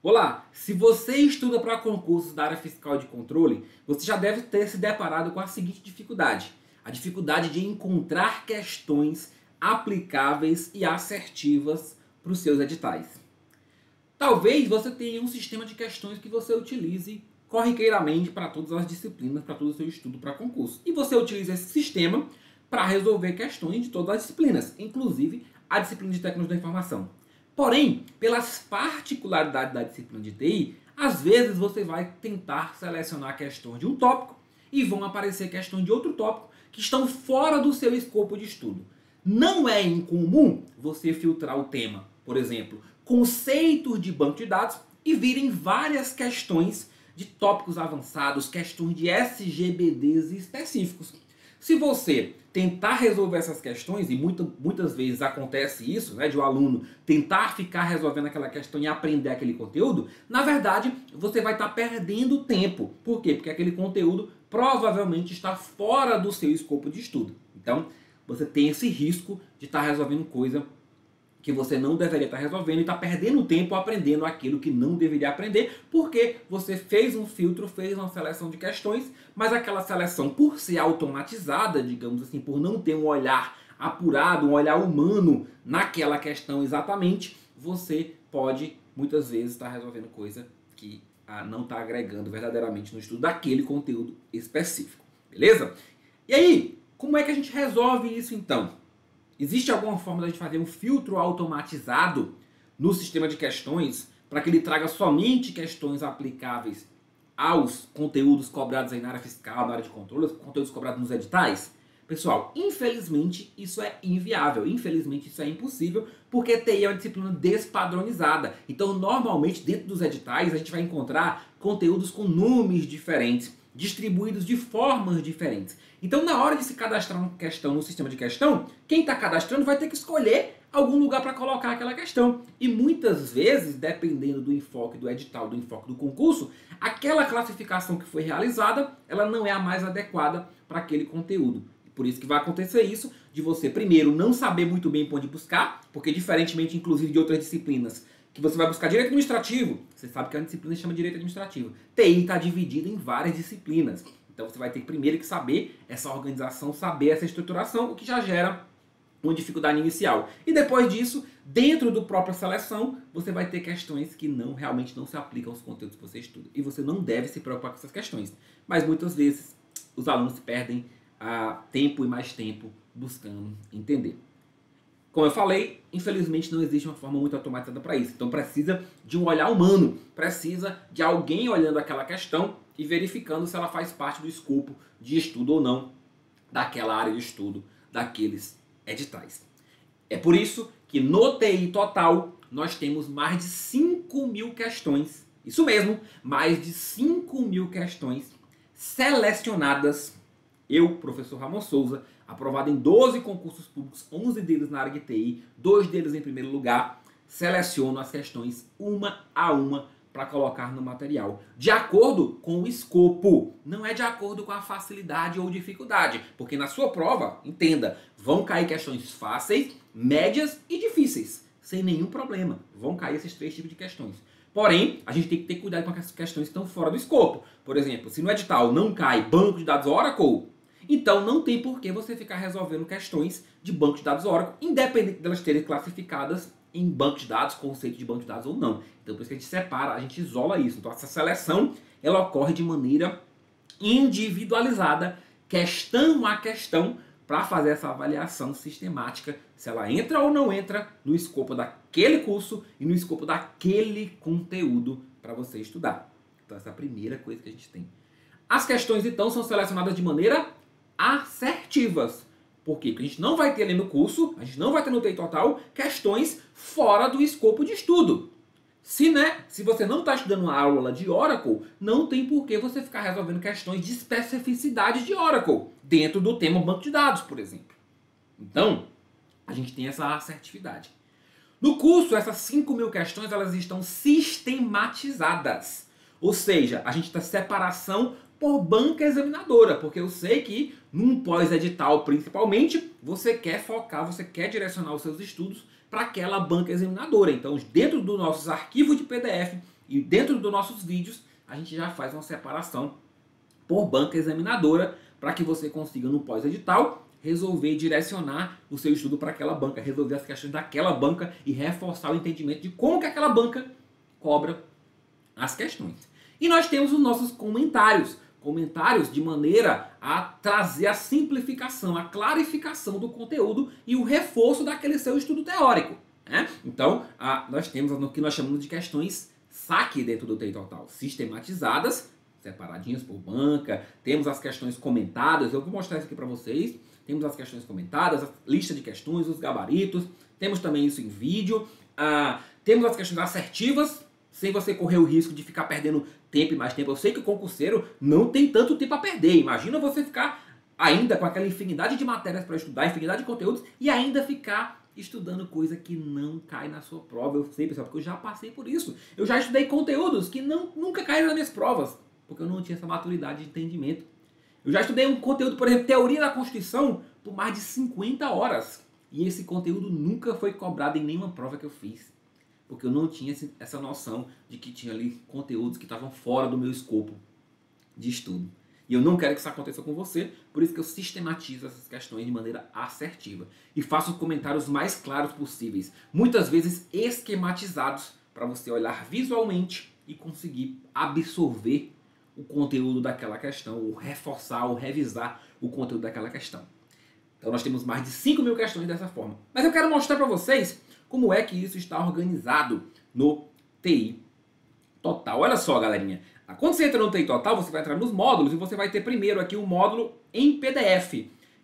Olá, se você estuda para concursos da área fiscal e de controle, você já deve ter se deparado com a seguinte dificuldade. A dificuldade de encontrar questões aplicáveis e assertivas para os seus editais. Talvez você tenha um sistema de questões que você utilize corriqueiramente para todas as disciplinas, para todo o seu estudo para concurso. E você utiliza esse sistema para resolver questões de todas as disciplinas, inclusive a disciplina de tecnologia da informação. Porém, pelas particularidades da disciplina de TI, às vezes você vai tentar selecionar questões de um tópico e vão aparecer questões de outro tópico que estão fora do seu escopo de estudo. Não é incomum você filtrar o tema, por exemplo, conceitos de banco de dados e virem várias questões de tópicos avançados, questões de SGBDs específicos. Se você tentar resolver essas questões, e muitas vezes acontece isso, né, de um aluno tentar ficar resolvendo aquela questão e aprender aquele conteúdo, na verdade você vai estar perdendo tempo. Por quê? Porque aquele conteúdo provavelmente está fora do seu escopo de estudo. Então você tem esse risco de estar resolvendo coisa que você não deveria estar resolvendo e está perdendo tempo aprendendo aquilo que não deveria aprender, porque você fez um filtro, fez uma seleção de questões, mas aquela seleção, por ser automatizada, digamos assim, por não ter um olhar apurado, um olhar humano naquela questão exatamente, você pode, muitas vezes, estar resolvendo coisa que não está agregando verdadeiramente no estudo daquele conteúdo específico. Beleza? E aí, como é que a gente resolve isso então? Existe alguma forma de a gente fazer um filtro automatizado no sistema de questões para que ele traga somente questões aplicáveis aos conteúdos cobrados aí na área fiscal, na área de controle, conteúdos cobrados nos editais? Pessoal, infelizmente isso é inviável, infelizmente isso é impossível, porque TI é uma disciplina despadronizada. Então, normalmente, dentro dos editais, a gente vai encontrar conteúdos com nomes diferentes, distribuídos de formas diferentes. Então, na hora de se cadastrar uma questão no sistema de questão, quem está cadastrando vai ter que escolher algum lugar para colocar aquela questão. E muitas vezes, dependendo do enfoque do edital, do enfoque do concurso, aquela classificação que foi realizada, ela não é a mais adequada para aquele conteúdo. Por isso que vai acontecer isso, de você primeiro não saber muito bem para onde buscar, porque diferentemente, inclusive, de outras disciplinas, que você vai buscar direito administrativo, você sabe que a disciplina se chama direito administrativo. TI está dividida em várias disciplinas. Então você vai ter primeiro que saber essa organização, saber essa estruturação, o que já gera uma dificuldade inicial. E depois disso, dentro do própria seleção, você vai ter questões que realmente não se aplicam aos conteúdos que você estuda. E você não deve se preocupar com essas questões. Mas muitas vezes os alunos perdem tempo e mais tempo buscando entender. Como eu falei, infelizmente não existe uma forma muito automatizada para isso. Então precisa de um olhar humano, precisa de alguém olhando aquela questão e verificando se ela faz parte do escopo de estudo ou não daquela área de estudo, daqueles editais. É por isso que no TI Total nós temos mais de 5.000 questões, isso mesmo, mais de 5.000 questões selecionadas. Eu, professor Ramon Souza, aprovado em 12 concursos públicos, 11 deles na área de TI, 2 deles em primeiro lugar, seleciono as questões uma a uma para colocar no material, de acordo com o escopo, não é de acordo com a facilidade ou dificuldade, porque na sua prova, entenda, vão cair questões fáceis, médias e difíceis, sem nenhum problema, vão cair esses 3 tipos de questões. Porém, a gente tem que ter cuidado com as questões que estão fora do escopo. Por exemplo, se no edital não cai banco de dados Oracle, então não tem por que você ficar resolvendo questões de banco de dados Oracle, independente delas terem classificadas em banco de dados, conceito de banco de dados ou não. Então por isso que a gente separa, a gente isola isso. Então essa seleção, ela ocorre de maneira individualizada, questão a questão, para fazer essa avaliação sistemática, se ela entra ou não entra no escopo daquele curso e no escopo daquele conteúdo para você estudar. Então essa é a primeira coisa que a gente tem. As questões então são selecionadas de maneira assertivas. Por quê? Porque a gente não vai ter ali no curso, a gente não vai ter no TI Total, questões fora do escopo de estudo. Se você não está estudando uma aula de Oracle, não tem por que você ficar resolvendo questões de especificidade de Oracle, dentro do tema banco de dados, por exemplo. Então, a gente tem essa assertividade. No curso, essas 5.000 questões, elas estão sistematizadas. Ou seja, a gente tem separação por banca examinadora, porque eu sei que num pós-edital principalmente, você quer focar, você quer direcionar os seus estudos para aquela banca examinadora. Então, dentro dos nossos arquivos de PDF, E dentro dos nossos vídeos, a gente já faz uma separação por banca examinadora para que você consiga, no pós-edital, resolver direcionar o seu estudo para aquela banca, resolver as questões daquela banca e reforçar o entendimento de como que aquela banca cobra as questões. E nós temos os nossos comentários. Comentários de maneira a trazer a simplificação, a clarificação do conteúdo e o reforço daquele seu estudo teórico, né? Então, nós temos o que nós chamamos de questões saque dentro do TI Total, sistematizadas, separadinhas por banca. Temos as questões comentadas, eu vou mostrar isso aqui para vocês. Temos as questões comentadas, a lista de questões, os gabaritos. Temos também isso em vídeo. Temos as questões assertivas, sem você correr o risco de ficar perdendo tempo e mais tempo. Eu sei que o concurseiro não tem tanto tempo a perder. Imagina você ficar ainda com aquela infinidade de matérias para estudar, infinidade de conteúdos, e ainda ficar estudando coisa que não cai na sua prova. Eu sei, pessoal, porque eu já passei por isso. Eu já estudei conteúdos que nunca caíram nas minhas provas, porque eu não tinha essa maturidade de entendimento. Eu já estudei um conteúdo, por exemplo, Teoria da Constituição, por mais de 50 horas. E esse conteúdo nunca foi cobrado em nenhuma prova que eu fiz. Porque eu não tinha essa noção de que tinha ali conteúdos que estavam fora do meu escopo de estudo. E eu não quero que isso aconteça com você, por isso que eu sistematizo essas questões de maneira assertiva. E faço os comentários mais claros possíveis, muitas vezes esquematizados, para você olhar visualmente e conseguir absorver o conteúdo daquela questão, ou reforçar, ou revisar o conteúdo daquela questão. Então nós temos mais de 5.000 questões dessa forma. Mas eu quero mostrar para vocês como é que isso está organizado no TI Total. Olha só, galerinha. Quando você entra no TI Total, você vai entrar nos módulos e você vai ter primeiro aqui o módulo em PDF.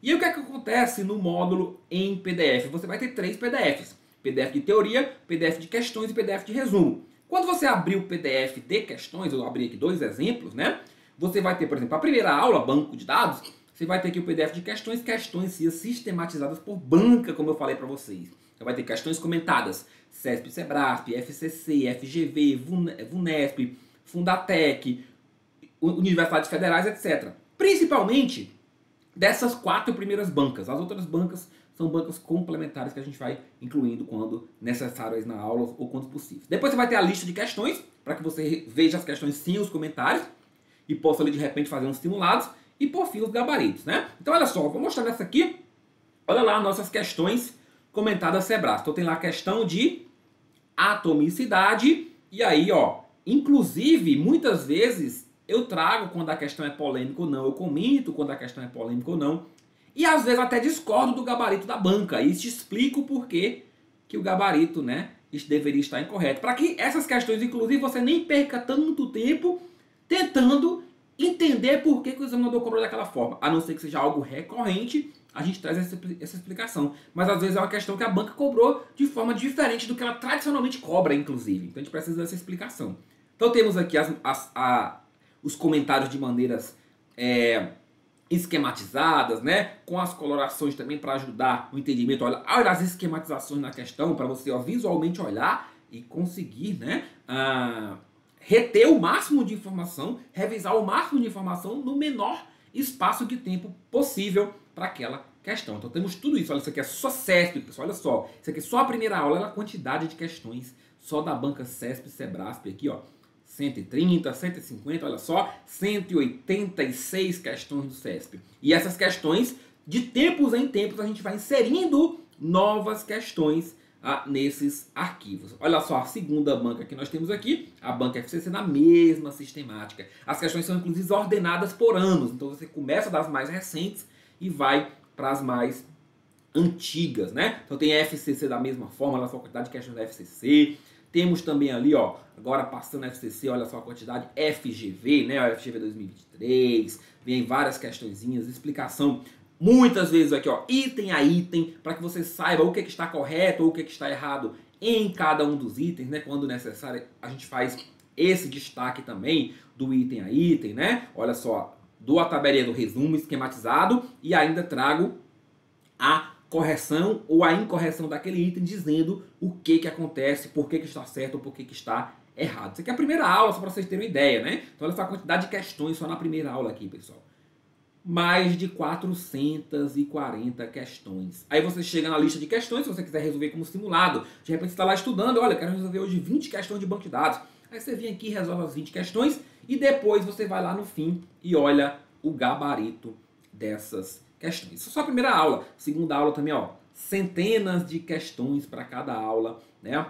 E aí o que é que acontece no módulo em PDF? Você vai ter 3 PDFs. PDF de teoria, PDF de questões e PDF de resumo. Quando você abrir o PDF de questões, eu abri aqui 2 exemplos, né? Você vai ter, por exemplo, a primeira aula, banco de dados, você vai ter aqui o PDF de questões, questões sistematizadas por banca, como eu falei para vocês. Você vai ter questões comentadas, CESP, SEBRASP, FCC, FGV, VUNESP, Fundatec, universidades federais, etc. Principalmente dessas 4 primeiras bancas. As outras bancas são bancas complementares que a gente vai incluindo quando necessárias na aula ou quando possível. Depois você vai ter a lista de questões, para que você veja as questões sem os comentários e possa ali de repente fazer uns simulados. E por fim os gabaritos, né? Então olha só, vou mostrar nessa aqui. Olha lá nossas questões comentadas SEBRASP. Então tem lá a questão de atomicidade. E aí, ó, inclusive, muitas vezes eu trago quando a questão é polêmica ou não. Eu comento quando a questão é polêmica ou não. E às vezes até discordo do gabarito da banca. E te explico por que o gabarito, né, deveria estar incorreto. Para que essas questões, inclusive, você nem perca tanto tempo tentando entender por que o examinador cobrou daquela forma. A não ser que seja algo recorrente, a gente traz essa explicação. Mas às vezes é uma questão que a banca cobrou de forma diferente do que ela tradicionalmente cobra, inclusive. Então a gente precisa dessa explicação. Então temos aqui os comentários de maneiras esquematizadas, né? Com as colorações também para ajudar o entendimento. Olha as esquematizações na questão para você visualmente olhar e conseguir, né, reter o máximo de informação, revisar o máximo de informação no menor espaço de tempo possível para aquela questão. Então temos tudo isso. Olha, isso aqui é só CESP, pessoal. Olha só, isso aqui é só a primeira aula, olha a quantidade de questões só da banca CESP, SEBRASP aqui, ó. 130, 150, olha só, 186 questões do CESP. E essas questões, de tempos em tempos, a gente vai inserindo novas questões nesses arquivos. Olha só, a segunda banca que nós temos aqui, a banca FCC na mesma sistemática. As questões são inclusive ordenadas por anos, então você começa das mais recentes e vai para as mais antigas, né? Então tem a FCC da mesma forma, olha só a quantidade de questões da FCC. Temos também ali, ó, agora passando a FCC, olha só a quantidade FGV, né? A FGV 2023, vem várias questõezinhas, explicação. Muitas vezes aqui, ó, item a item, para que você saiba o que está correto ou o que está errado em cada um dos itens, né? Quando necessário, a gente faz esse destaque também do item a item, né? Olha só, dou a tabelinha do resumo esquematizado e ainda trago a correção ou a incorreção daquele item, dizendo o que acontece, por que está certo ou por que está errado. Isso aqui é a primeira aula, só para vocês terem uma ideia, né? Então olha só a quantidade de questões só na primeira aula aqui, pessoal. Mais de 440 questões. Aí você chega na lista de questões, se você quiser resolver como simulado. De repente você está lá estudando, olha, eu quero resolver hoje 20 questões de banco de dados. Aí você vem aqui, resolve as 20 questões e depois você vai lá no fim e olha o gabarito dessas questões. Isso é só a primeira aula. Segunda aula também, ó, centenas de questões para cada aula, né?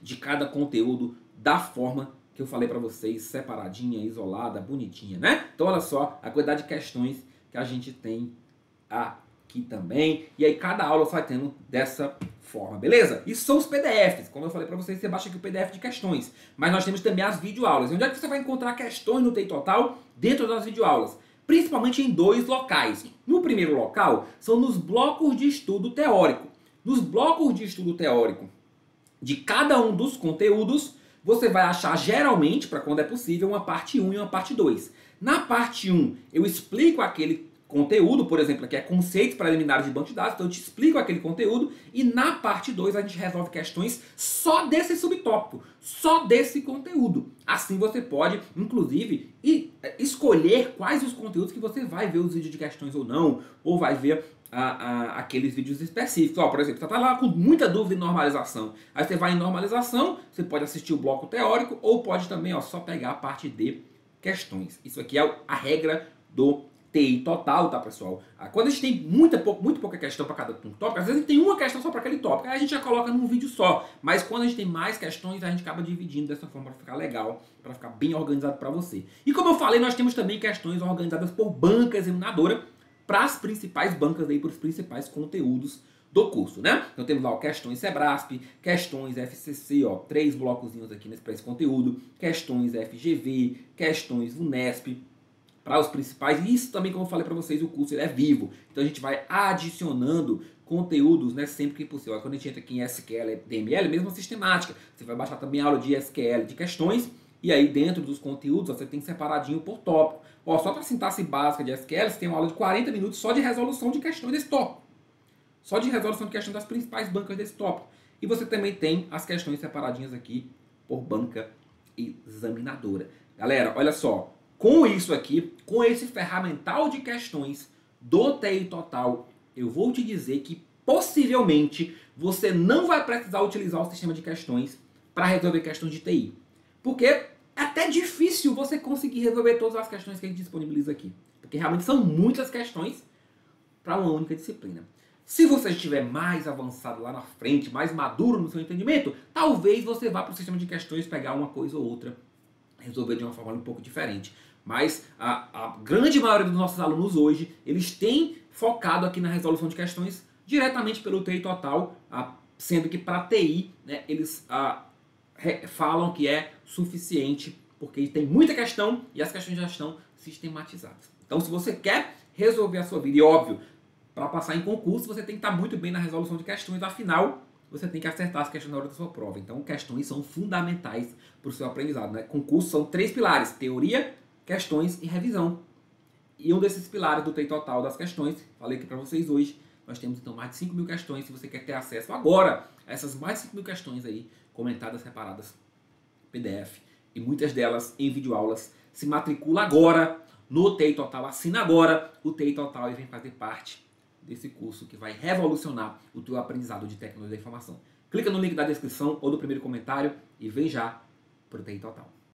De cada conteúdo, da forma que eu falei para vocês, separadinha, isolada, bonitinha, né? Então olha só a quantidade de questões que a gente tem aqui também. E aí cada aula vai tendo dessa forma, beleza? Isso são os PDFs. Como eu falei para vocês, você baixa aqui o PDF de questões. Mas nós temos também as videoaulas. E onde é que você vai encontrar questões no TI Total? Dentro das videoaulas. Principalmente em 2 locais. No primeiro local, são nos blocos de estudo teórico. Nos blocos de estudo teórico de cada um dos conteúdos, você vai achar geralmente, para quando é possível, uma parte 1 e uma parte 2. Na parte 1, eu explico aquele conteúdo, por exemplo, aqui é conceitos preliminares de banco de dados, então eu te explico aquele conteúdo, e na parte 2 a gente resolve questões só desse subtópico, só desse conteúdo. Assim você pode, inclusive, escolher quais os conteúdos que você vai ver os vídeos de questões ou não, ou vai ver aqueles vídeos específicos. Ó, por exemplo, você está lá com muita dúvida em normalização. Aí você vai em normalização, você pode assistir o bloco teórico ou pode também, ó, só pegar a parte de questões. Isso aqui é a regra do TI Total, tá, pessoal? Quando a gente tem muito pouca questão para cada tópico, às vezes a gente tem uma questão só para aquele tópico, aí a gente já coloca num vídeo só. Mas quando a gente tem mais questões, a gente acaba dividindo dessa forma para ficar legal, para ficar bem organizado para você. E como eu falei, nós temos também questões organizadas por banca examinadora, para as principais bancas aí, para os principais conteúdos do curso, né? Então temos lá ó, questões Sebrasp, questões FCC, ó, 3 blocozinhos aqui para esse conteúdo, questões FGV, questões Unesp, para os principais. E isso também, como eu falei para vocês, o curso ele é vivo. Então a gente vai adicionando conteúdos, né, sempre que possível. Quando a gente entra aqui em SQL, DML, mesmo a sistemática, você vai baixar também a aula de SQL de questões. E aí dentro dos conteúdos ó, você tem separadinho por tópico. Ó, só para sintaxe básica de SQL, você tem uma aula de 40 minutos só de resolução de questões desse tópico. Só de resolução de questões das principais bancas desse tópico. E você também tem as questões separadinhas aqui por banca examinadora. Galera, olha só. Com isso aqui, com esse ferramental de questões do TI Total, eu vou te dizer que possivelmente você não vai precisar utilizar o sistema de questões para resolver questões de TI. Porque é até difícil você conseguir resolver todas as questões que a gente disponibiliza aqui. Porque realmente são muitas questões para uma única disciplina. Se você estiver mais avançado lá na frente, mais maduro no seu entendimento, talvez você vá para o sistema de questões pegar uma coisa ou outra, resolver de uma forma um pouco diferente. Mas a grande maioria dos nossos alunos hoje, eles têm focado aqui na resolução de questões diretamente pelo TI Total, sendo que para TI, né, eles falam que é suficiente, porque tem muita questão e as questões já estão sistematizadas. Então, se você quer resolver a sua vida, e óbvio, para passar em concurso, você tem que estar muito bem na resolução de questões, afinal, você tem que acertar as questões na hora da sua prova. Então, questões são fundamentais para o seu aprendizado, né? Concurso são 3 pilares: teoria, questões e revisão. E um desses pilares do TI Total das questões, falei aqui para vocês hoje, nós temos então mais de 5 mil questões. Se você quer ter acesso agora a essas mais de 5 mil questões aí, comentadas, separadas, PDF, e muitas delas em videoaulas, se matricula agora no TI Total, assina agora o TI Total e vem fazer parte desse curso que vai revolucionar o teu aprendizado de tecnologia da informação. Clica no link da descrição ou do primeiro comentário e vem já para o TI Total.